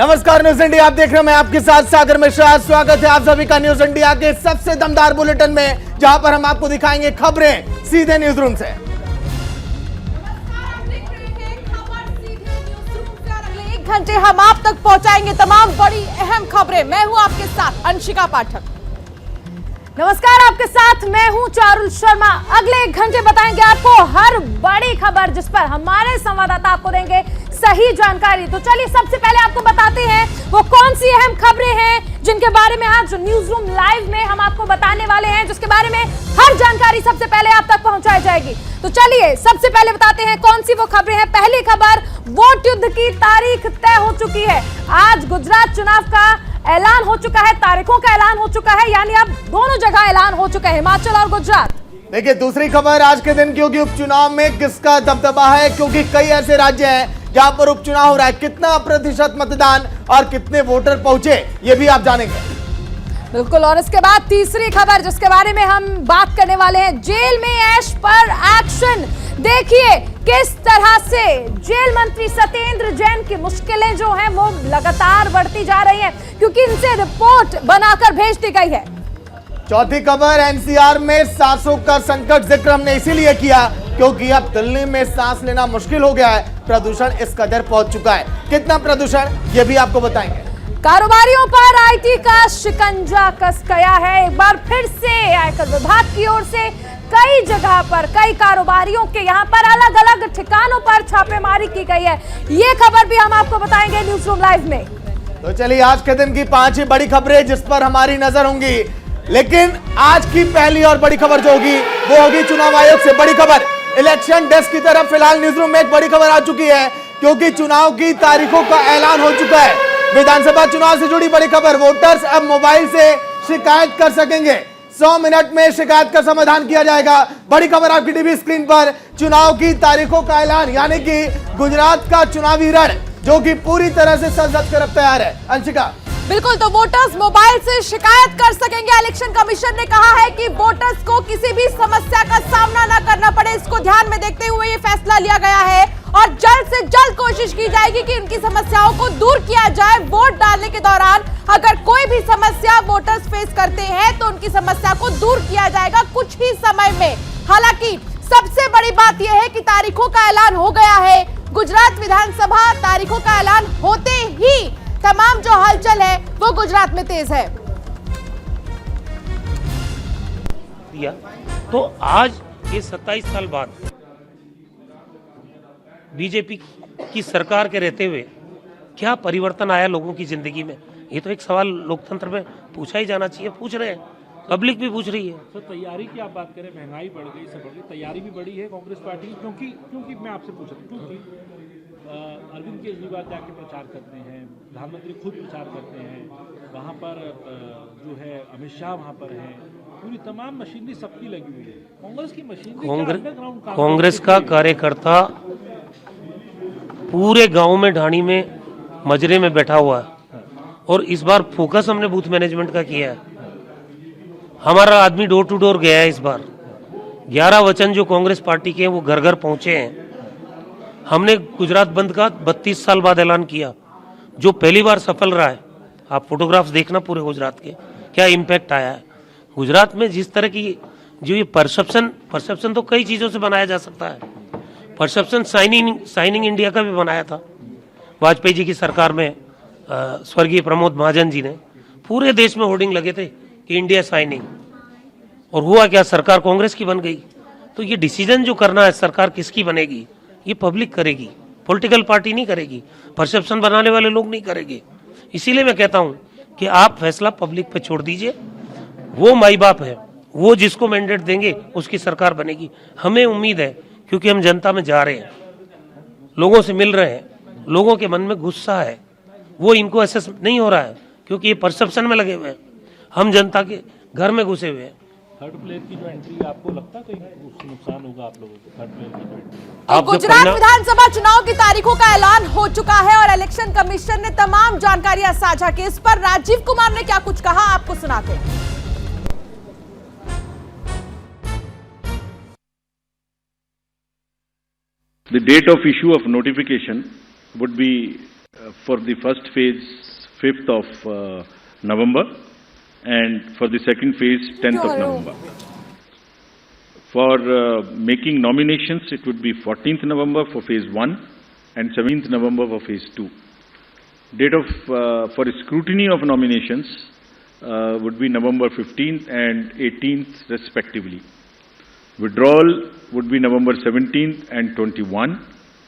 नमस्कार news India, आप देख रहे हैं, मैं आपके साथ सागर मिश्रा। स्वागत है आप सभी का न्यूज इंडिया के सबसे दमदार बुलेटिन में, जहां पर हम आपको दिखाएंगे खबरें सीधे न्यूज रूम से। अगले 1 घंटे हम आप तक पहुंचाएंगे तमाम बड़ी अहम खबरें। मैं हूं आपके साथ अंशिका पाठक। नमस्कार, आपके साथ मैं हूं चारुल शर्मा। अगले 1 घंटे बताएंगे आपको हर बड़ी खबर, जिस पर हमारे संवाददाता आपको देंगे सही जानकारी। तो चलिए सबसे पहले आपको बताते हैं वो कौन सी अहम खबरें हैं जिनके बारे में आज न्यूज रूम लाइव में हम आपको बताने वाले हैं, जिसके बारे में हर जानकारी सबसे पहले आप तक पहुंचाई जाएगी। तो चलिए सबसे पहले बताते हैं कौन सी वो खबरें हैं। पहली खबर, वोट युद्ध की तारीख तय हो चुकी है। आज गुजरात चुनाव का ऐलान हो चुका है, तारीखों का ऐलान हो चुका है, यानी अब दोनों जगह ऐलान हो चुका है, हिमाचल और गुजरात। देखिए दूसरी खबर आज के दिन, क्योंकि उपचुनाव में किसका दबदबा है, क्योंकि कई ऐसे राज्य हैं जहां पर उपचुनाव हो रहा है। कितना प्रतिशत मतदान और कितने वोटर पहुंचे, ये भी आप जानेंगे। बिल्कुल, और इसके बाद तीसरी खबर जिसके बारे में हम बात करने वाले हैं, जेल में ऐश पर एक्शन। देखिए किस तरह से जेल मंत्री सत्येंद्र जैन की मुश्किलें जो हैं वो लगातार बढ़ती जा रही हैं, क्योंकि इनसे रिपोर्ट बनाकर भेज दी गई है। चौथी खबर, एनसीआर में सांसों का संकट। जिक्र हमने इसीलिए किया क्योंकि अब दिल्ली में सांस लेना मुश्किल हो गया है। प्रदूषण इस कदर पहुंच चुका है। कितना प्रदूषण, ये भी आपको बताएंगे। कारोबारियों पर आईटी का शिकंजा कस गया है। एक बार फिर से आयकर विभाग की ओर से कई जगह पर कई कारोबारियों के यहां पर अलग अलग ठिकानों पर छापेमारी की गई है। ये खबर भी हम आपको बताएंगे न्यूज रूम लाइव में। तो चलिए आज के दिन की 5 बड़ी खबरें जिस पर हमारी नजर होंगी, लेकिन आज की पहली और बड़ी खबर जो होगी वो होगी चुनाव आयोग से बड़ी खबर। इलेक्शन डेस्क की तरफ फिलहाल न्यूज रूम में एक बड़ी खबर आ चुकी है, क्योंकि चुनाव की तारीखों का ऐलान हो चुका है। विधानसभा चुनाव से जुड़ी बड़ी खबर, वोटर्स अब मोबाइल से शिकायत कर सकेंगे। 100 मिनट में शिकायत का समाधान किया जाएगा। बड़ी खबर आपकी टीवी स्क्रीन पर, चुनाव की तारीखों का ऐलान, यानी कि गुजरात का चुनावी रण जो कि पूरी तरह से सज कर अब तैयार है। अंशिका, बिल्कुल, तो वोटर्स मोबाइल से शिकायत कर सकेंगे। इलेक्शन कमीशन ने कहा है कि वोटर्स को किसी भी समस्या का सामना न करना पड़े। इसको ध्यान में देखते हुए ये फैसला लिया गया है और जल्द से जल्द कोशिश की जाएगी कि उनकी समस्याओं को दूर किया जाए। वोट डालने के दौरान अगर कोई भी समस्या वोटर्स फेस करते हैं तो उनकी समस्या को दूर किया जाएगा कुछ ही समय में। हालांकि सबसे बड़ी बात यह है कि तारीखों का ऐलान हो गया है। गुजरात विधानसभा तारीखों का ऐलान होते ही तमाम जो हलचल है वो गुजरात में तेज है। तो आज ये 27 साल बाद बीजेपी की सरकार के रहते हुए क्या परिवर्तन आया लोगों की जिंदगी में, ये तो एक सवाल लोकतंत्र में पूछा ही जाना चाहिए। पूछ रहे हैं, पब्लिक भी पूछ रही है। तो तैयारी की आप बात करें, महंगाई बढ़ गई, सब बढ़ गई, तैयारी भी बढ़ी है कांग्रेस पार्टी की, क्योंकि मैं आपसे पूछ रहा हूँ, क्योंकि अरविंद केजरीवाल जाके प्रचार करते हैं, प्रधानमंत्री खुद प्रचार करते हैं, वहाँ पर जो है अमित शाह वहाँ पर हैं, पूरी तमाम मशीनरी सबकी लगी हुई है। कांग्रेस की मशीनरी, कांग्रेस का कार्यकर्ता पूरे गांव में ढाणी में मजरे में बैठा हुआ है, और इस बार फोकस हमने बूथ मैनेजमेंट का किया है। हमारा आदमी डोर टू डोर गया है। इस बार 11 वचन जो कांग्रेस पार्टी के हैं वो घर घर पहुंचे हैं। हमने गुजरात बंद का 32 साल बाद ऐलान किया, जो पहली बार सफल रहा है। आप फोटोग्राफ्स देखना पूरे गुजरात के, क्या इम्पैक्ट आया है। गुजरात में जिस तरह की जो ये परसेप्शन तो कई चीज़ों से बनाया जा सकता है। परसेप्शन साइनिंग इंडिया का भी बनाया था वाजपेयी जी की सरकार में। स्वर्गीय प्रमोद महाजन जी ने पूरे देश में होर्डिंग लगे थे कि इंडिया साइनिंग, और हुआ क्या, सरकार कांग्रेस की बन गई। तो ये डिसीजन जो करना है सरकार किसकी बनेगी, ये पब्लिक करेगी, पॉलिटिकल पार्टी नहीं करेगी, परसेप्शन बनाने वाले लोग नहीं करेंगे। इसीलिए मैं कहता हूं कि आप फैसला पब्लिक पे छोड़ दीजिए। वो माई बाप है, वो जिसको मैंडेट देंगे उसकी सरकार बनेगी। हमें उम्मीद है, क्योंकि हम जनता में जा रहे हैं, लोगों से मिल रहे हैं, लोगों के मन में गुस्सा है, वो इनको एसेस नहीं हो रहा है क्योंकि ये परसेप्शन में लगे हुए हैं। हम जनता के घर में घुसे हुए हैं। थर्ड प्लेयर की जो एंट्री, आपको लगता है कोई नुकसान होगा आप लोगों को थर्ड प्लेयर की जो एंट्री? तो गुजरात विधानसभा चुनाव की तारीखों का ऐलान हो चुका है और इलेक्शन कमीशन ने तमाम जानकारियां साझा की। इस पर राजीव कुमार ने क्या कुछ कहा, आपको सुनाते हैं। The date of issue of notification would be For the first phase, 5th of November, and for the second phase, 10th of November. For making nominations, it would be 14th November for phase 1 and 17th November for phase 2. Date of for scrutiny of nominations would be November 15th and 18th respectively. Withdrawal would be November 17th and 21,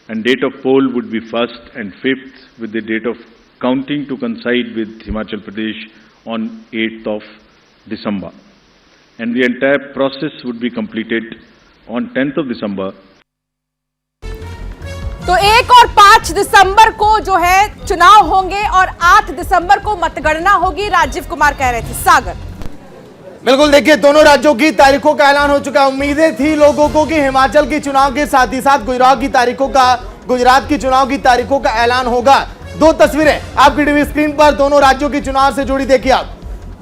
and date of poll would be 1st and 5th, with the date of counting to coincide with Himachal Pradesh on 8th of December. And the entire process would be completed on 10th of December. तो 1 और 5 दिसंबर को जो है चुनाव होंगे और 8 दिसंबर को मतगणना होगी, राजीव कुमार कह रहे थे। सागर, बिल्कुल, देखिए दोनों राज्यों की तारीखों का ऐलान हो चुका है। उम्मीदें थी लोगों को कि हिमाचल की चुनाव के साथ ही साथ गुजरात की चुनाव की तारीखों का ऐलान होगा। दो तस्वीरें आपकी टीवी स्क्रीन पर दोनों राज्यों की चुनाव से जुड़ी देखिए आप।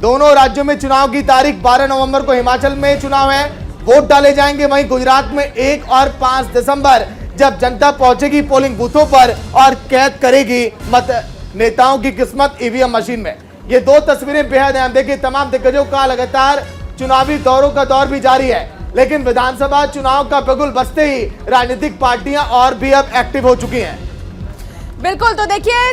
दोनों राज्यों में चुनाव की तारीख 12 नवंबर को हिमाचल में चुनाव है, वोट डाले जाएंगे। वहीं गुजरात में 1 और 5 दिसंबर जब जनता पहुंचेगी पोलिंग बूथों पर और कैद करेगी मत नेताओं की किस्मत ईवीएम मशीन में। ये दो तस्वीरें बेहद अहम। देखिए, तमाम दिग्गजों का लगातार चुनावी दौरों का दौर भी जारी है, लेकिन विधानसभा चुनाव का बिगुल बजते ही राजनीतिक पार्टियां और भी अब एक्टिव हो चुकी हैं। बिल्कुल, तो देखिए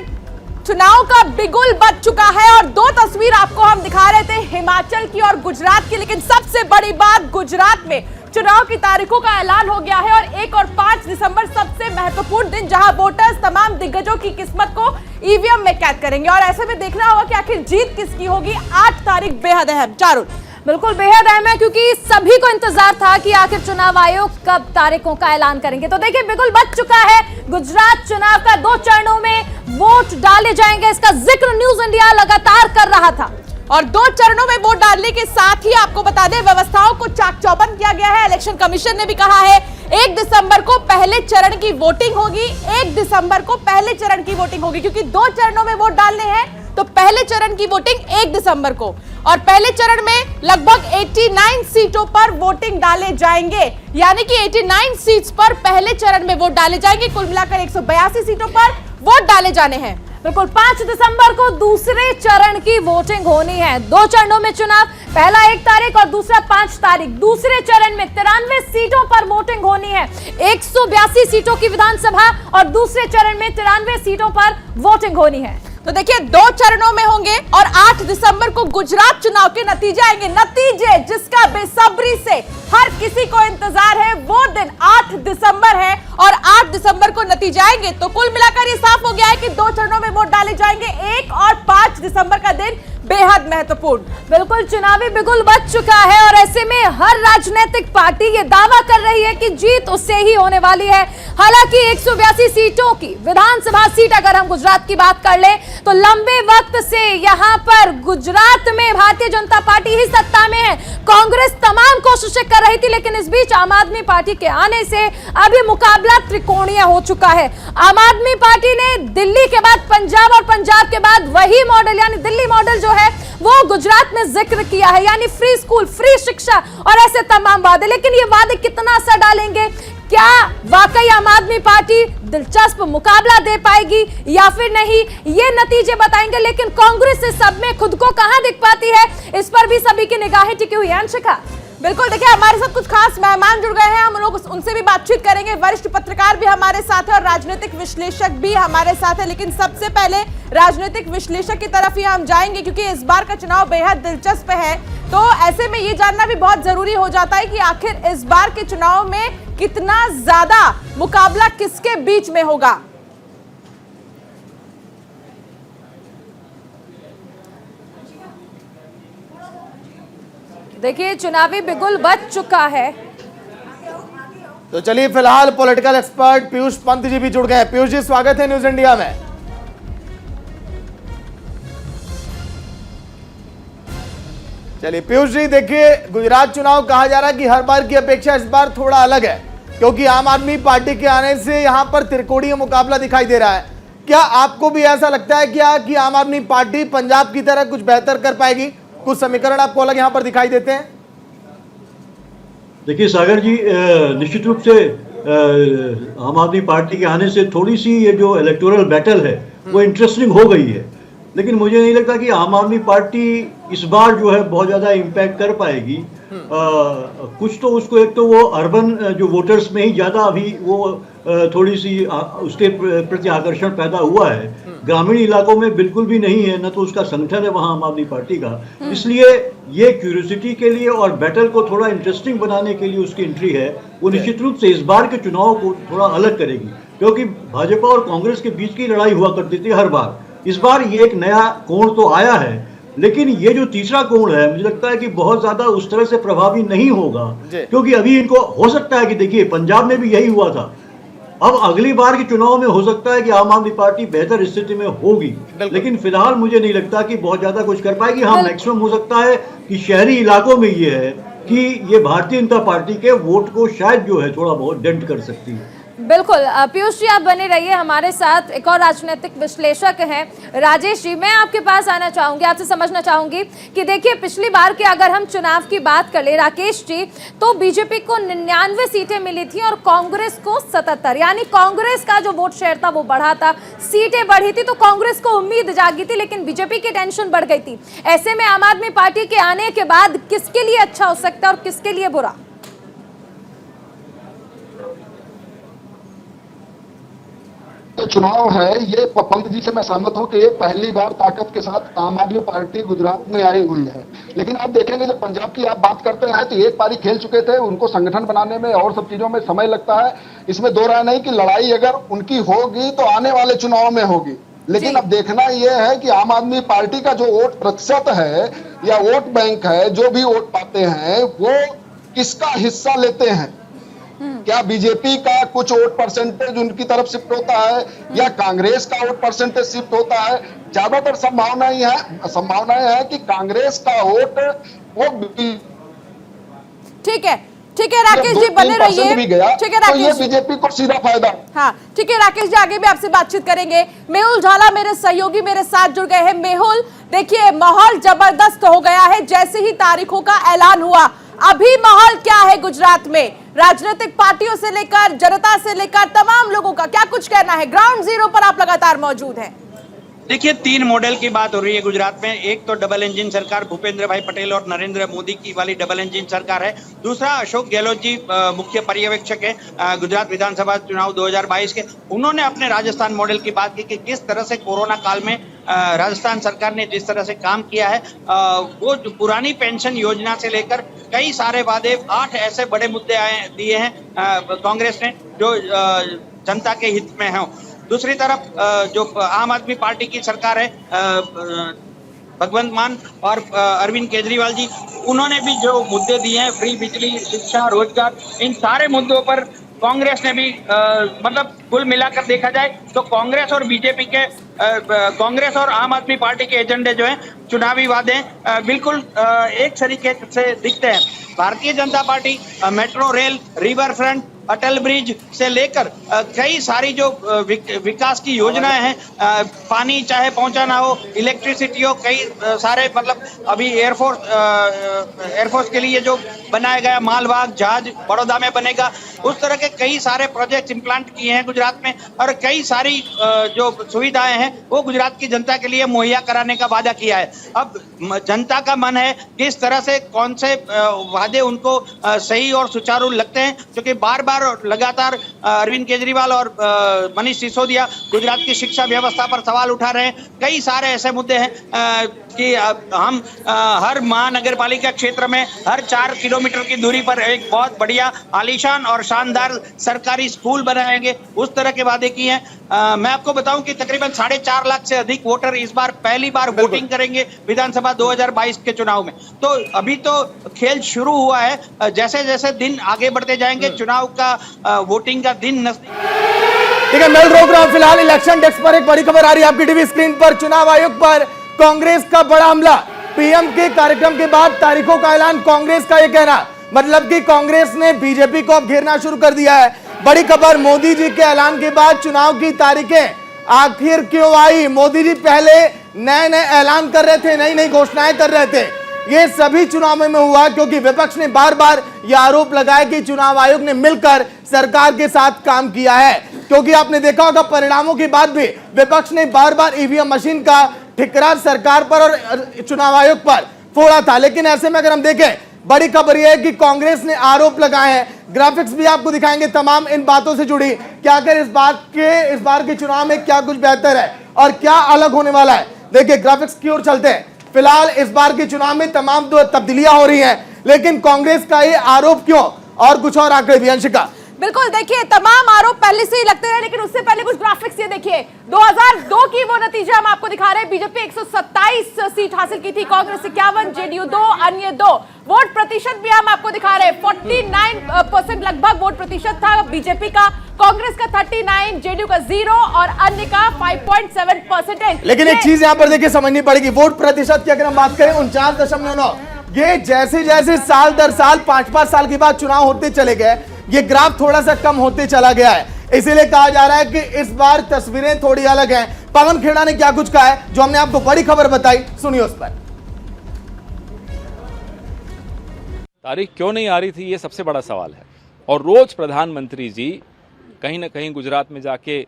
चुनाव का बिगुल बज चुका है और दो तस्वीर आपको हम दिखा रहे थे, हिमाचल की और गुजरात की। लेकिन सबसे बड़ी बात, गुजरात में चुनाव की तारीखों का ऐलान हो गया है और 1 और 5 दिसंबर सबसे महत्वपूर्ण दिन, जहां वोटर्स तमाम दिग्गजों की किस्मत को ईवीएम में कैद करेंगे। और ऐसे में देखना होगा कि आखिर जीत किसकी होगी। 8 तारीख बेहद अहम। चारुल, बिल्कुल बेहद अहम है, क्योंकि सभी को इंतजार था कि आखिर चुनाव आयोग कब तारीखों का ऐलान करेंगे। तो देखिए बिल्कुल बच चुका है, गुजरात चुनाव का 2 चरणों में वोट डाले जाएंगे। इसका जिक्र न्यूज इंडिया लगातार कर रहा था और 2 चरणों में वोट डालने के साथ ही आपको बता दें, व्यवस्थाओं को चाक चौबंद किया गया है। इलेक्शन कमीशन ने भी कहा है 1 दिसंबर को पहले चरण की वोटिंग होगी। 1 दिसंबर को पहले चरण की वोटिंग होगी, क्योंकि 2 चरणों में वोट डालने हैं। तो पहले चरण की वोटिंग 1 दिसंबर को, और पहले चरण में लगभग 89 सीटों पर वोटिंग डाले जाएंगे, यानी कि 89 सीट्स पर पहले चरण में वोट डाले जाएंगे। कुल मिलाकर 182 सीटों पर वोट डाले जाने हैं। बिल्कुल 5 दिसंबर को दूसरे चरण की वोटिंग होनी है। 2 चरणों में चुनाव, पहला 1 तारीख और दूसरा 5 तारीख। दूसरे चरण में 93 सीटों पर वोटिंग होनी है। 182 सीटों की विधानसभा और दूसरे चरण में 93 सीटों पर वोटिंग होनी है। तो देखिए 2 चरणों में होंगे और 8 दिसंबर को गुजरात चुनाव के नतीजे आएंगे। नतीजे जिसका बेसब्री से हर किसी को इंतजार है, वो दिन 8 दिसंबर है और 8 दिसंबर को नतीजे आएंगे। तो कुल मिलाकर ये साफ हो गया है कि 2 चरणों में वोट डाले जाएंगे। 1 और 5 दिसंबर का दिन बेहद महत्वपूर्ण। बिल्कुल चुनावी बिगुल बज चुका है और ऐसे में हर राजनीतिक पार्टी ये दावा कर रही है कि जीत उससे ही होने वाली है। हालांकि 182 सीटों की विधानसभा सीट अगर हम गुजरात की बात कर ले तो लंबे वक्त से यहां पर गुजरात में भारतीय जनता पार्टी ही सत्ता में है। कांग्रेस तमाम कोशिशें कर रही थी, लेकिन इस बीच आम आदमी पार्टी के आने से अभी मुकाबला त्रिकोणीय हो चुका है। आम आदमी पार्टी ने दिल्ली के बाद पंजाब और पंजाब के बाद वही मॉडल यानी दिल्ली मॉडल जो है वो गुजरात में जिक्र किया है, यानी फ्री स्कूल, फ्री शिक्षा और ऐसे तमाम वादे। लेकिन ये वादे कितना असर डालेंगे? क्या वाकई आम आदमी पार्टी दिलचस्प मुकाबला दे पाएगी या फिर नहीं, ये नतीजे बताएंगे। लेकिन कांग्रेस इस सब में खुद को कहां दिख पाती है, इस पर भी सभी की निगाहें टिकी हुई है। अंशिका, बिल्कुल, देखिए हमारे साथ कुछ खास मेहमान जुड़ गए हैं, हम लोग उनसे भी बातचीत करेंगे। वरिष्ठ पत्रकार भी हमारे साथ है और राजनीतिक विश्लेषक भी हमारे साथ है। लेकिन सबसे पहले राजनीतिक विश्लेषक की तरफ ही हम जाएंगे, क्योंकि इस बार का चुनाव बेहद दिलचस्प है। तो ऐसे में ये जानना भी बहुत जरूरी हो जाता है कि आखिर इस बार के चुनाव में कितना ज्यादा मुकाबला किसके बीच में होगा। देखिए चुनावी बिगुल बज चुका है। तो चलिए फिलहाल पॉलिटिकल एक्सपर्ट पीयूष पंत जी भी जुड़ गए हैं। पीयूष जी, स्वागत है न्यूज इंडिया में। चलिए पीयूष जी, देखिए गुजरात चुनाव कहा जा रहा है कि हर बार की अपेक्षा इस बार थोड़ा अलग है, क्योंकि आम आदमी पार्टी के आने से यहां पर त्रिकोणीय मुकाबला दिखाई दे रहा है। क्या आपको भी ऐसा लगता है क्या कि आम आदमी पार्टी पंजाब की तरह कुछ बेहतर कर पाएगी? कुछ समीकरण आपको अलग यहां पर दिखाई देते हैं? देखिए सागर जी, निश्चित रूप से आम आदमी पार्टी के आने से थोड़ी सी ये जो इलेक्टोरल बैटल है वो इंटरेस्टिंग हो गई है। लेकिन मुझे नहीं लगता कि आम आदमी पार्टी इस बार जो है बहुत ज़्यादा इम्पैक्ट कर पाएगी। कुछ तो उसको, एक तो वो अर्बन जो वोटर्स में ही ज़्यादा अभी वो थोड़ी सी उसके प्रति आकर्षण पैदा हुआ है। ग्रामीण इलाकों में बिल्कुल भी नहीं है, न तो उसका संगठन है वहाँ आम आदमी पार्टी का। इसलिए ये क्यूरियोसिटी के लिए और बैटल को थोड़ा इंटरेस्टिंग बनाने के लिए उसकी एंट्री है। वो निश्चित रूप से इस बार के चुनाव को थोड़ा अलग करेगी, क्योंकि भाजपा और कांग्रेस के बीच की लड़ाई हुआ करती थी हर बार। इस बार ये एक नया कोण तो आया है, लेकिन ये जो तीसरा कोण है मुझे लगता है कि बहुत ज्यादा उस तरह से प्रभावी नहीं होगा, क्योंकि अभी इनको हो सकता है कि देखिए पंजाब में भी यही हुआ था। अब अगली बार के चुनाव में हो सकता है कि आम आदमी पार्टी बेहतर स्थिति में होगी, लेकिन फिलहाल मुझे नहीं लगता कि बहुत ज्यादा कुछ कर पाएगी। हाँ, मैक्सिमम हो सकता है कि शहरी इलाकों में ये है कि ये भारतीय जनता पार्टी के वोट को शायद जो है थोड़ा बहुत डेंट कर सकती है। बिल्कुल। पीयूष जी आप बने रहिए हमारे साथ। एक और राजनीतिक विश्लेषक हैं राजेश जी, मैं आपके पास आना चाहूंगी, आपसे समझना चाहूंगी कि देखिए पिछली बार के अगर हम चुनाव की बात कर ले राकेश जी, तो बीजेपी को 99 सीटें मिली थी और कांग्रेस को 77, यानी कांग्रेस का जो वोट शेयर था वो बढ़ा था, सीटें बढ़ी थी, तो कांग्रेस को उम्मीद जागी थी, लेकिन बीजेपी की टेंशन बढ़ गई थी। ऐसे में आम आदमी पार्टी के आने के बाद किसके लिए अच्छा हो सकता है और किसके लिए बुरा? चुनाव है ये, पंत जी से मैं सहमत हूं कि ये पहली बार ताकत के साथ आम आदमी पार्टी गुजरात में आई हुई है। लेकिन आप देखेंगे जब पंजाब की आप बात करते हैं तो एक पारी खेल चुके थे, उनको संगठन बनाने में और सब चीजों में समय लगता है। इसमें दो राय नहीं कि लड़ाई अगर उनकी होगी तो आने वाले चुनाव में होगी। लेकिन अब देखना यह है कि आम आदमी पार्टी का जो वोट प्रतिशत है या वोट बैंक है, जो भी वोट पाते हैं वो किसका हिस्सा लेते हैं। क्या बीजेपी का कुछ वोट परसेंटेज उनकी तरफ शिफ्ट होता है या कांग्रेस का वोट परसेंटेज शिफ्ट होता है? ज्यादातर संभावनाएं है कि कांग्रेस का वोट वो ठीक है राकेश जी बने रहिए। ठीक है राकेश, तो बीजेपी को सीधा फायदा। हाँ ठीक है राकेश जी, आगे भी आपसे बातचीत करेंगे। मेहुल झाला मेरे सहयोगी मेरे साथ जुड़ गए हैं। मेहुल, देखिए माहौल जबरदस्त हो गया है जैसे ही तारीखों का ऐलान हुआ। अभी माहौल क्या है गुजरात में, राजनीतिक पार्टियों से लेकर जनता से लेकर तमाम लोगों का क्या कुछ कहना है? ग्राउंड जीरो पर आप लगातार मौजूद हैं। देखिए 3 मॉडल की बात हो रही है गुजरात में। एक तो डबल इंजन सरकार, भूपेंद्र भाई पटेल और नरेंद्र मोदी की वाली डबल इंजन सरकार है। दूसरा अशोक गहलोत जी मुख्य पर्यवेक्षक है गुजरात विधानसभा चुनाव 2022 के। उन्होंने अपने राजस्थान मॉडल की बात की कि किस तरह से कोरोना काल में राजस्थान सरकार ने जिस तरह से काम किया है, वो पुरानी पेंशन योजना से लेकर कई सारे वादे, 8 ऐसे बड़े मुद्दे दिए हैं कांग्रेस ने जो जनता के हित में है। दूसरी तरफ जो आम आदमी पार्टी की सरकार है, भगवंत मान और अरविंद केजरीवाल जी, उन्होंने भी जो मुद्दे दिए हैं, फ्री बिजली, शिक्षा, रोजगार, इन सारे मुद्दों पर कांग्रेस ने भी मतलब कुल मिलाकर देखा जाए तो कांग्रेस और बीजेपी के कांग्रेस और आम आदमी पार्टी के एजेंडे जो हैं, चुनावी वादे बिल्कुल एक तरीके से दिखते हैं। Bharatiya Janata Party metro rail, river front, Atal bridge से लेकर कई सारी जो विकास की योजनाएं हैं, पानी चाहे पहुंचाना हो, इलेक्ट्रिसिटी हो, कई सारे मतलब अभी एयरफोर्स के लिए जो बनाया गया मालवाहक जहाज बड़ौदा में बनेगा, उस तरह के कई सारे प्रोजेक्ट इम्प्लांट किए हैं गुजरात में और कई सारी जो सुविधाएं हैं वो गुजरात की जनता के लिए मुहैया कराने का वादा किया है। अब जनता का मन है किस तरह से कौन से वादे उनको सही और सुचारू लगते हैं, क्योंकि बार बार लगातार अरविंद केजरीवाल और मनीष सिसोदिया गुजरात की शिक्षा व्यवस्था पर सवाल उठा रहे हैं। कई सारे ऐसे मुद्दे हैं कि हम हर महानगर पालिका क्षेत्र में हर 4 किलोमीटर की दूरी पर एक बहुत बढ़िया आलीशान और शानदार सरकारी स्कूल बनाएंगे, उस तरह के वादे किए हैं। मैं आपको बताऊं कि तकरीबन 4.5 लाख से अधिक वोटर इस बार पहली बार वोटिंग करेंगे विधानसभा 2022 के चुनाव में। तो अभी तो खेल शुरू हुआ है, जैसे जैसे दिन आगे बढ़ते जाएंगे चुनाव का वोटिंग का दिन ठीक है, मैं रोक रहा हूं फिलहाल। इलेक्शन डेस्क पर एक बड़ी खबर आ रही है आपकी टीवी स्क्रीन पर। चुनाव आयोग पर कांग्रेस का बड़ा हमला। पीएम के कार्यक्रम के बाद तारीखों का ऐलान, कांग्रेस का यह कहना, मतलब कि कांग्रेस ने बीजेपी को अब घेरना शुरू कर दिया है। बड़ी खबर, मोदी जी के ऐलान के बाद चुनाव की तारीखें आखिर क्यों आई? मोदी जी पहले नए नए ऐलान कर रहे थे, नई नई घोषणाएं कर रहे थे, ये सभी चुनावों में हुआ क्योंकि विपक्ष ने बार बार यह आरोप लगाया कि चुनाव आयोग ने मिलकर सरकार के साथ काम किया है, क्योंकि आपने देखा होगा परिणामों के बाद भी विपक्ष ने बार बार ईवीएम मशीन का ठिकरा सरकार पर और चुनाव आयोग पर फोड़ा था। लेकिन ऐसे में अगर हम देखें, बड़ी खबर यह है कि कांग्रेस ने आरोप लगाए हैं, ग्राफिक्स भी आपको दिखाएंगे तमाम इन बातों से जुड़ी, क्या अगर इस बार के चुनाव में क्या कुछ बेहतर है और क्या अलग होने वाला है। देखिए ग्राफिक्स की ओर चलते हैं। फिलहाल इस बार के चुनाव में तमाम तब्दीलियां हो रही हैं, लेकिन कांग्रेस का ये आरोप क्यों, और कुछ और आंकड़े भी। अंशिका, बिल्कुल, देखिए तमाम आरोप पहले से ही लगते रहे, लेकिन उससे पहले कुछ ग्राफिक्स ये देखिए। 2002 की वो नतीजे हम आपको दिखा रहे हैं। बीजेपी 127 सीट हासिल की थी, कांग्रेस 51, जेडीयू 2, अन्य 2। वोट प्रतिशत भी हम आपको दिखा रहे हैं, 49% लगभग वोट प्रतिशत था बीजेपी का, कांग्रेस का 39, जेडीयू का 0 और अन्य का 5.7%। लेकिन एक चीज यहां पर देखिए समझनी पड़ेगी, वोट प्रतिशत की अगर हम बात करें 49.9, ये जैसे जैसे साल दर साल 5-5 साल के बाद चुनाव होते चले गए, ये ग्राफ थोड़ा सा कम होते चला गया है। इसीलिए कहा जा रहा है कि इस बार तस्वीरें थोड़ी अलग हैं। पवन खेड़ा ने क्या कुछ कहा है, जो हमने आपको बड़ी खबर बताई, सुनिए उस पर। तारीख क्यों नहीं आ रही थी, ये सबसे बड़ा सवाल है। और रोज प्रधानमंत्री जी कहीं ना कहीं गुजरात में जाके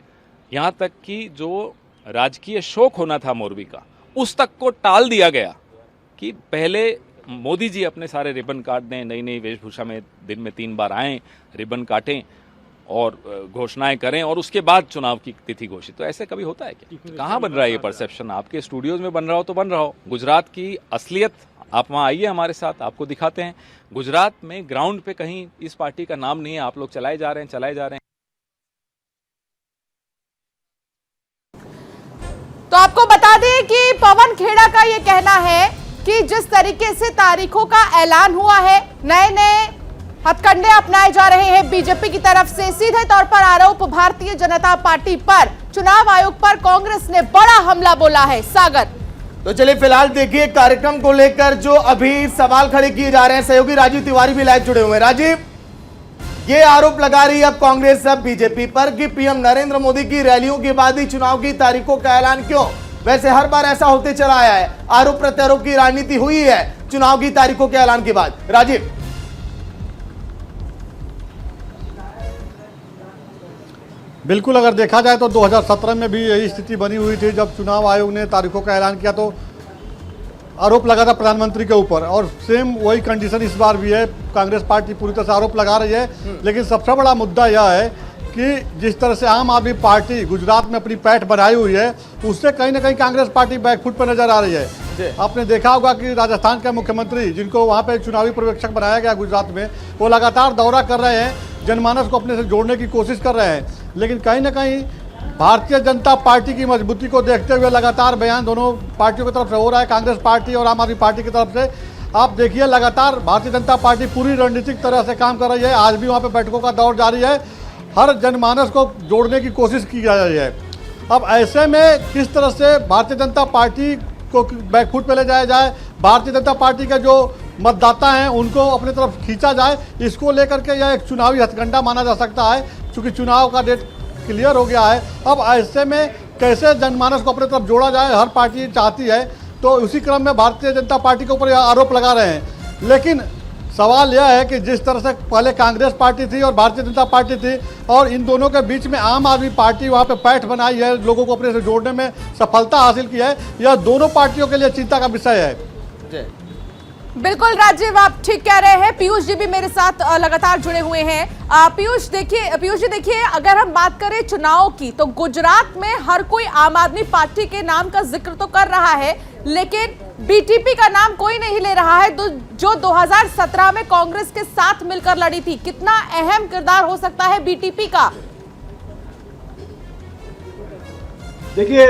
यहाँ तक कि जो राजकीय शोक होना था मोरबी का, उस तक को टाल दिया गया कि पहले मोदी जी अपने सारे रिबन काट दें, नई नई वेशभूषा में दिन में 3 बार आएं, रिबन काटें और घोषणाएं करें और उसके बाद चुनाव की तिथि घोषित। तो ऐसे कभी होता है क्या? कहाँ बन रहा है ये परसेप्शन? आपके स्टूडियोज में बन रहा हो तो बन रहा हो। गुजरात की असलियत आप वहाँ आइए हमारे साथ, आपको दिखाते हैं। गुजरात में ग्राउंड पे कहीं इस पार्टी का नाम नहीं है, आप लोग चलाए जा रहे हैं। तो आपको बता दें कि पवन खेड़ा का यह कहना है कि जिस तरीके से तारीखों का ऐलान हुआ है, नए नए हथकंडे अपनाए जा रहे हैं बीजेपी की तरफ से, सीधे तौर पर आरोप भारतीय जनता पार्टी पर, चुनाव आयोग पर कांग्रेस ने बड़ा हमला बोला है। सागर, तो चलिए फिलहाल देखिए कार्यक्रम को लेकर जो अभी सवाल खड़े किए जा रहे हैं। सहयोगी राजीव तिवारी भी लाइव जुड़े हुए हैं। राजीव, ये आरोप लगा रही है अब कांग्रेस अब बीजेपी पर कि पीएम नरेंद्र मोदी की रैलियों के बाद ही चुनाव की तारीखों का ऐलान क्यों? वैसे हर बार ऐसा होते चला आया है, आरोप प्रत्यारोप की राजनीति हुई है चुनाव की तारीखों के ऐलान के बाद। राजीव, बिल्कुल, अगर देखा जाए तो 2017 में भी यही स्थिति बनी हुई थी। जब चुनाव आयोग ने तारीखों का ऐलान किया तो आरोप लगा था प्रधानमंत्री के ऊपर, और सेम वही कंडीशन इस बार भी है। कांग्रेस पार्टी पूरी तरह से आरोप लगा रही है, लेकिन सबसे बड़ा मुद्दा यह है कि जिस तरह से आम आदमी पार्टी गुजरात में अपनी पैठ बनाई हुई है, उससे कहीं ना कहीं कांग्रेस पार्टी बैकफुट पर नजर आ रही है। आपने देखा होगा कि राजस्थान के मुख्यमंत्री, जिनको वहाँ पे चुनावी पर्यवेक्षक बनाया गया गुजरात में, वो लगातार दौरा कर रहे हैं, जनमानस को अपने से जोड़ने की कोशिश कर रहे हैं, लेकिन कहीं ना कहीं भारतीय जनता पार्टी की मजबूती को देखते हुए लगातार बयान दोनों पार्टियों की तरफ से हो रहा है, कांग्रेस पार्टी और आम आदमी पार्टी की तरफ से। आप देखिए लगातार भारतीय जनता पार्टी पूरी रणनीतिक तरह से काम कर रही है। आज भी वहाँ पे बैठकों का दौर जारी है, हर जनमानस को जोड़ने की कोशिश की जा रही है। अब ऐसे में किस तरह से भारतीय जनता पार्टी को बैकफुट पे ले जाया जाए, भारतीय जनता पार्टी के जो मतदाता हैं उनको अपनी तरफ खींचा जाए, इसको लेकर के यह एक चुनावी हथकंडा माना जा सकता है, क्योंकि चुनाव का डेट क्लियर हो गया है। अब ऐसे में कैसे जनमानस को अपनी तरफ जोड़ा जाए, हर पार्टी चाहती है, तो उसी क्रम में भारतीय जनता पार्टी के ऊपर यह आरोप लगा रहे हैं। लेकिन सवाल यह है कि जिस तरह से पहले कांग्रेस पार्टी थी और भारतीय जनता पार्टी थी, और इन दोनों के बीच में आम आदमी पार्टी वहाँ पे पैठ बनाई है, लोगों को अपने से जोड़ने में सफलता हासिल की है, यह दोनों पार्टियों के लिए चिंता का विषय है। बिल्कुल राजीव, आप ठीक कह रहे हैं। पीयूष जी भी मेरे साथ लगातार जुड़े हुए हैं। पीयूष जी देखिए, अगर हम बात करें चुनाव की, तो गुजरात में हर कोई आम आदमी पार्टी के नाम का जिक्र तो कर रहा है, लेकिन बीटीपी का नाम कोई नहीं ले रहा है, जो 2017 में कांग्रेस के साथ मिलकर लड़ी थी। कितना अहम किरदार हो सकता है बीटीपी का? देखिए,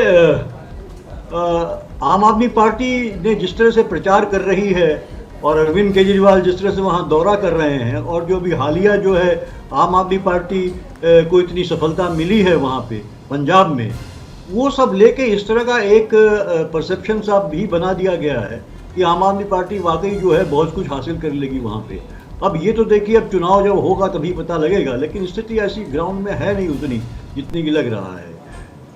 आम आदमी पार्टी ने जिस तरह से प्रचार कर रही है और अरविंद केजरीवाल जिस तरह से वहाँ दौरा कर रहे हैं, और जो भी हालिया जो है आम आदमी पार्टी को इतनी सफलता मिली है वहाँ पे पंजाब में, वो सब लेके इस तरह का एक परसेप्शन सा भी बना दिया गया है कि आम आदमी पार्टी वाकई जो है बहुत कुछ हासिल कर लेगी वहाँ पे। अब ये तो देखिए, अब चुनाव जब होगा तभी पता लगेगा, लेकिन स्थिति ऐसी ग्राउंड में है नहीं उतनी जितनी की लग रहा है।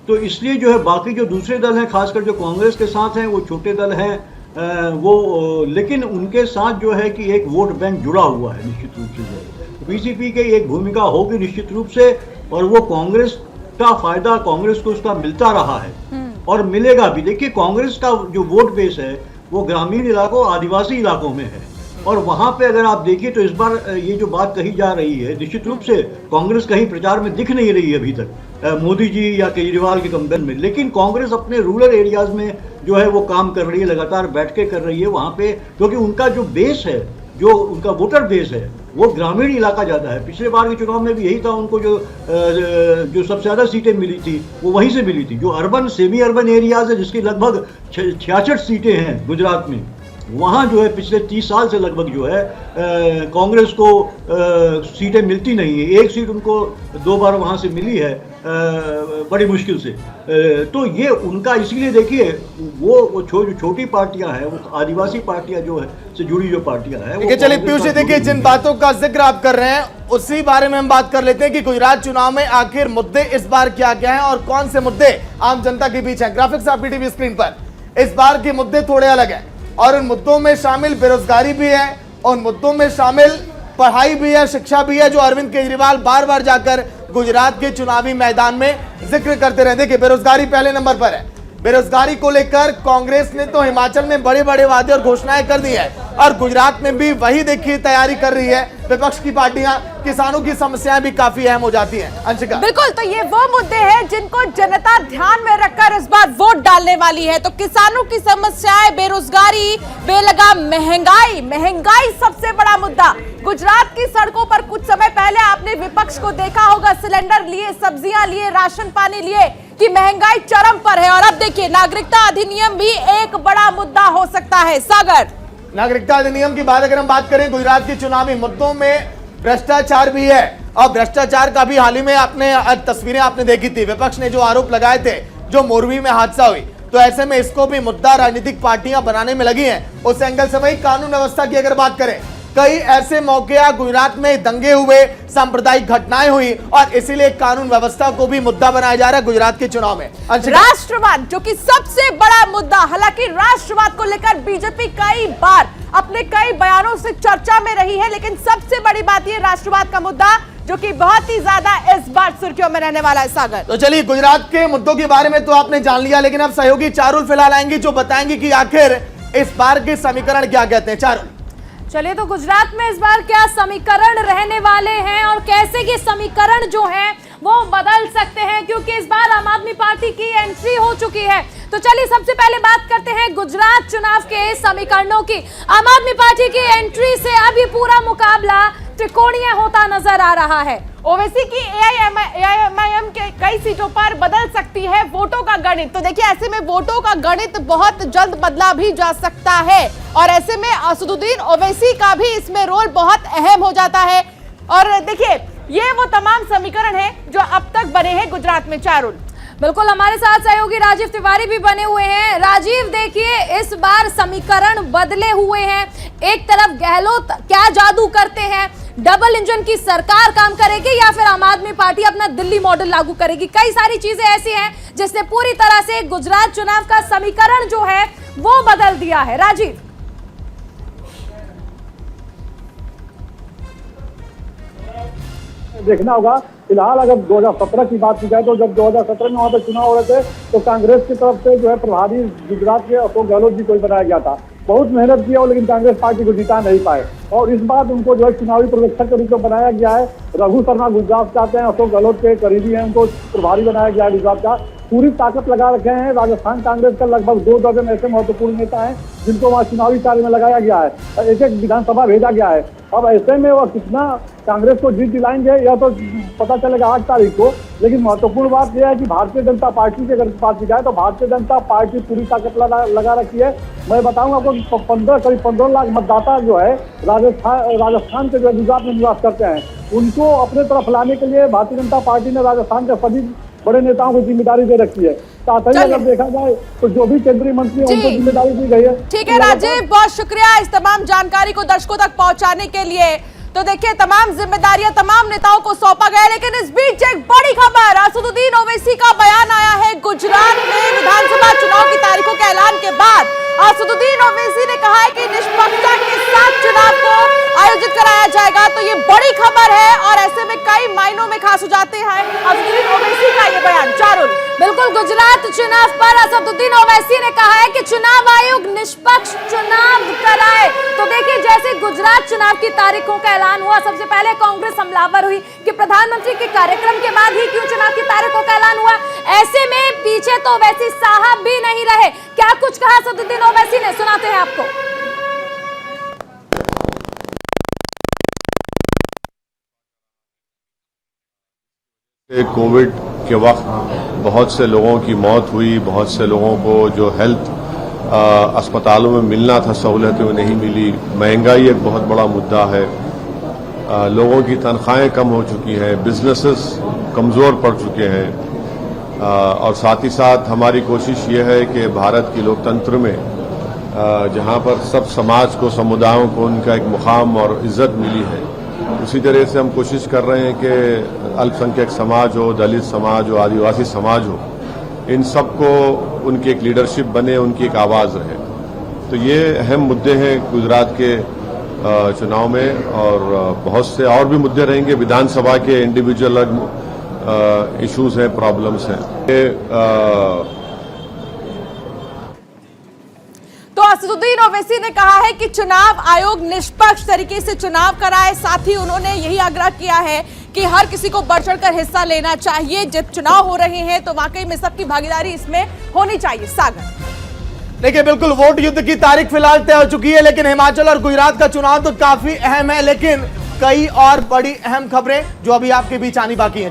तो इसलिए जो है बाकी जो दूसरे दल हैं, खासकर जो कांग्रेस के साथ हैं, वो छोटे दल हैं, लेकिन उनके साथ जो है कि एक वोट बैंक जुड़ा हुआ है निश्चित रूप से। बीजेपी की एक भूमिका होगी निश्चित रूप से, और वो कांग्रेस का फायदा कांग्रेस को उसका मिलता रहा है और मिलेगा भी। देखिए, कांग्रेस का जो वोट बेस है वो ग्रामीण इलाकों, आदिवासी इलाकों में है, और वहां पे अगर आप देखिए तो इस बार ये जो बात कही जा रही है, निश्चित रूप से कांग्रेस कहीं प्रचार में दिख नहीं रही है अभी तक मोदी जी या केजरीवाल के कंपेयर में, लेकिन कांग्रेस अपने रूरल एरियाज में जो है वो काम कर रही है, लगातार बैठ के कर रही है वहां पे, क्योंकि उनका जो बेस है, जो उनका वोटर बेस है वो ग्रामीण इलाका ज़्यादा है। पिछले बार के चुनाव में भी यही था, उनको जो सबसे ज़्यादा सीटें मिली थी वो वहीं से मिली थी। जो अर्बन सेमी अर्बन एरियाज है जिसकी लगभग 66 सीटें हैं गुजरात में, वहाँ जो है पिछले 30 साल से लगभग जो है कांग्रेस को सीटें मिलती नहीं है। एक सीट उनको 2 बार वहाँ से मिली है बड़ी मुश्किल से। तो ये उनका, इसीलिए देखिए वो छोटी पार्टियां हैं, वो आदिवासी पार्टियां जो है से जुड़ी जो पार्टियां हैं। ठीक है, चलिए पीयूष जी, देखिए जिन बातों का जिक्र आप कर रहे हैं उसी बारे में हम बात कर लेते हैं कि गुजरात चुनाव में आखिर मुद्दे इस बार क्या क्या हैं और कौन से मुद्दे आम जनता के बीच हैं। ग्राफिक्स आपकी टीवी स्क्रीन पर, इस बार के मुद्दे थोड़े अलग हैं और उन मुद्दों में शामिल बेरोजगारी भी है, उन मुद्दों में शामिल पढ़ाई भी है, शिक्षा भी है, जो अरविंद केजरीवाल बार बार जाकर गुजरात के चुनावी मैदान में जिक्र करते रहे। देखिए, बेरोजगारी पहले नंबर पर है। बेरोजगारी को लेकर कांग्रेस ने तो हिमाचल में बड़े बड़े वादे और घोषणाएं कर दी है और गुजरात में भी वही देखिए तैयारी कर रही है विपक्ष की पार्टियां। किसानों की समस्याएं भी काफी अहम हो जाती हैं। अंशिका, बिल्कुल, तो ये वो मुद्दे हैं जिनको जनता ध्यान में रखकर इस बार वोट डालने वाली है। तो किसानों की समस्याएं, बेरोजगारी, बेलगाम महंगाई सबसे बड़ा मुद्दा। गुजरात की सड़कों पर कुछ समय पहले आपने विपक्ष को देखा होगा, सिलेंडर लिए, सब्जियां लिए, राशन पानी लिए, कि महंगाई चरम पर है। और अब देखिए, नागरिकता अधिनियम भी एक बड़ा मुद्दा हो सकता है। सागर, नागरिकता अधिनियम की बात अगर हम बात करें, गुजरात के चुनावी मुद्दों में भ्रष्टाचार भी है और भ्रष्टाचार का भी हाल ही में आपने तस्वीरें आपने देखी थी। विपक्ष ने जो आरोप लगाए थे, जो मोरबी में हादसा हुई, तो ऐसे में इसको भी मुद्दा राजनीतिक पार्टियां बनाने में लगी हैं। उस एंगल से वही कानून व्यवस्था की अगर बात करें, कई ऐसे मौके गुजरात में दंगे हुए, सांप्रदायिक घटनाएं हुई और इसीलिए कानून व्यवस्था को भी मुद्दा बनाया जा रहा है गुजरात के चुनाव में। राष्ट्रवाद जो कि सबसे बड़ा मुद्दा, हालांकि राष्ट्रवाद को लेकर बीजेपी कई बार अपने कई बयानों से चर्चा में रही है, लेकिन सबसे बड़ी बात यह राष्ट्रवाद का मुद्दा जो कि बहुत ही ज्यादा इस बार सुर्खियों में रहने वाला है। सागर, तो चलिए, गुजरात के मुद्दों के बारे में तो आपने जान लिया, लेकिन अब सहयोगी चारुल फिलहाल आएंगी जो बताएंगे कि आखिर इस बार के समीकरण क्या कहते हैं। चारुल, चलिए, तो गुजरात में इस बार क्या समीकरण रहने वाले हैं और कैसे ये समीकरण जो है वो बदल सकते हैं, क्योंकि इस बार आम आदमी पार्टी की एंट्री हो चुकी है। तो चलिए सबसे पहले बात करते हैं गुजरात चुनाव के समीकरणों की। आम आदमी पार्टी की एंट्री से अभी पूरा मुकाबला त्रिकोणीय होता नजर आ रहा है। ओवैसी की एआईएमआईएम के कई सीटों पर बदल सकती है वोटों का गणित। तो देखिए, ऐसे में वोटों का गणित बहुत जल्द बदला भी जा सकता है और ऐसे में असदुद्दीन ओवैसी का भी इसमें रोल बहुत अहम हो जाता है। और देखिए, ये वो तमाम समीकरण हैं जो अब तक बने हैं गुजरात में। चारुल, बिल्कुल, हमारे साथ सहयोगी राजीव तिवारी भी बने हुए हैं। राजीव, देखिए इस बार समीकरण बदले हुए हैं। एक तरफ गहलोत क्या जादू करते हैं, डबल इंजन की सरकार काम करेगी या फिर आम आदमी पार्टी अपना दिल्ली मॉडल लागू करेगी। कई सारी चीजें ऐसी हैं जिसने पूरी तरह से गुजरात चुनाव का समीकरण जो है वो बदल दिया है। राजीव, देखना होगा। फिलहाल अगर 2017 की बात की जाए तो जब 2017 में वहाँ पे चुनाव हो रहे थे तो कांग्रेस की तरफ से जो है प्रभारी गुजरात के अशोक गहलोत जी को ही बनाया गया था। बहुत मेहनत किया लेकिन कांग्रेस पार्टी को जिता नहीं पाए और इस बार उनको जो है चुनावी पर्यवेक्षक के रूप में बनाया गया है। रघु शर्मा गुजरात से आते हैं, अशोक गहलोत के करीबी हैं, उनको प्रभारी बनाया गया है गुजरात का। पूरी ताकत लगा रखे हैं। राजस्थान कांग्रेस का लगभग 2 दर्जन ऐसे महत्वपूर्ण नेता हैं जिनको वहाँ चुनावी कार्य में लगाया गया है। एक एक विधानसभा भेजा गया है। अब ऐसे में वह कितना कांग्रेस को जीत दिलाएंगे यह तो पता चलेगा 8 तारीख को। लेकिन महत्वपूर्ण बात यह है कि भारतीय जनता पार्टी की अगर बात की जाए तो भारतीय जनता पार्टी पूरी ताकत लगा रखी है। मैं बताऊंगा आपको करीब 15 लाख मतदाता जो है राजस्थान के जो गुजरात में निवास करते हैं, उनको अपने तरफ लाने के लिए भारतीय जनता पार्टी ने राजस्थान के सभी बड़े नेताओं को जिम्मेदारी दे रखी है। साथ ही अगर देखा जाए तो जो भी केंद्रीय मंत्री हैं उनको जिम्मेदारी दी गई है। ठीक है राजीव, बहुत शुक्रिया इस तमाम जानकारी को दर्शकों तक पहुंचाने के लिए। तो देखिए, तमाम जिम्मेदारियां तमाम नेताओं को सौंपा गया, लेकिन इस बीच एक बड़ी खबर, असदुद्दीन ओवैसी का बयान आया है। गुजरात में विधानसभा चुनाव की तारीखों के ऐलान के बाद असदुद्दीन ओवैसी ने कहा है कि निष्पक्षता के साथ चुनाव को आयोजित कराया जाएगा, तो ये बड़ी खबर है और ऐसे में कई मायनों में खास हो जाते हैं असदुद्दीन ओवैसी का ये बयान। चारुल, बिल्कुल, गुजरात चुनाव पर असदुद्दीन ओवैसी ने कहा है कि चुनाव आयोग निष्पक्ष चुनाव कराए। तो देखिए, जैसे गुजरात चुनाव की तारीखों का ऐलान हुआ, सबसे पहले कांग्रेस हमलावर हुई कि प्रधानमंत्री के कार्यक्रम के बाद ही क्यों चुनाव की तारीखों का ऐलान हुआ। ऐसे में पीछे तो ओवैसी साहब भी नहीं रहे। क्या कुछ कहा असदुद्दीन ओवैसी ने, सुनाते हैं आपको। कोविड के वक्त बहुत से लोगों की मौत हुई, बहुत से लोगों को जो हेल्थ अस्पतालों में मिलना था सहूलतें नहीं मिली। महंगाई एक बहुत बड़ा मुद्दा है, लोगों की तनख्वाहें कम हो चुकी हैं, बिजनेसेस कमज़ोर पड़ चुके हैं और साथ ही साथ हमारी कोशिश ये है कि भारत की लोकतंत्र में जहाँ पर सब समाज को, समुदायों को उनका एक मुकाम और इज्जत मिली है, उसी तरह से हम कोशिश कर रहे हैं कि अल्पसंख्यक समाज हो, दलित समाज हो, आदिवासी समाज हो, इन सबको उनकी एक लीडरशिप बने, उनकी एक आवाज़ रहे। तो ये अहम मुद्दे हैं गुजरात के चुनाव में और बहुत से और भी मुद्दे रहेंगे। विधानसभा के इंडिविजुअल इश्यूज हैं, प्रॉब्लम्स हैं। तो असदुद्दीन ओवैसी ने कहा है कि चुनाव आयोग निष्पक्ष तरीके से चुनाव कराए। साथ ही उन्होंने यही आग्रह किया है कि हर किसी को बढ़ चढ़कर हिस्सा लेना चाहिए। जब चुनाव हो रहे हैं तो वाकई में सबकी भागीदारी इसमें होनी चाहिए। सागर, देखिए, बिल्कुल वोट युद्ध की तारीख फिलहाल तय हो चुकी है, लेकिन हिमाचल और गुजरात का चुनाव तो काफी अहम है। लेकिन कई और बड़ी अहम खबरें जो अभी आपके बीच आनी बाकी हैं।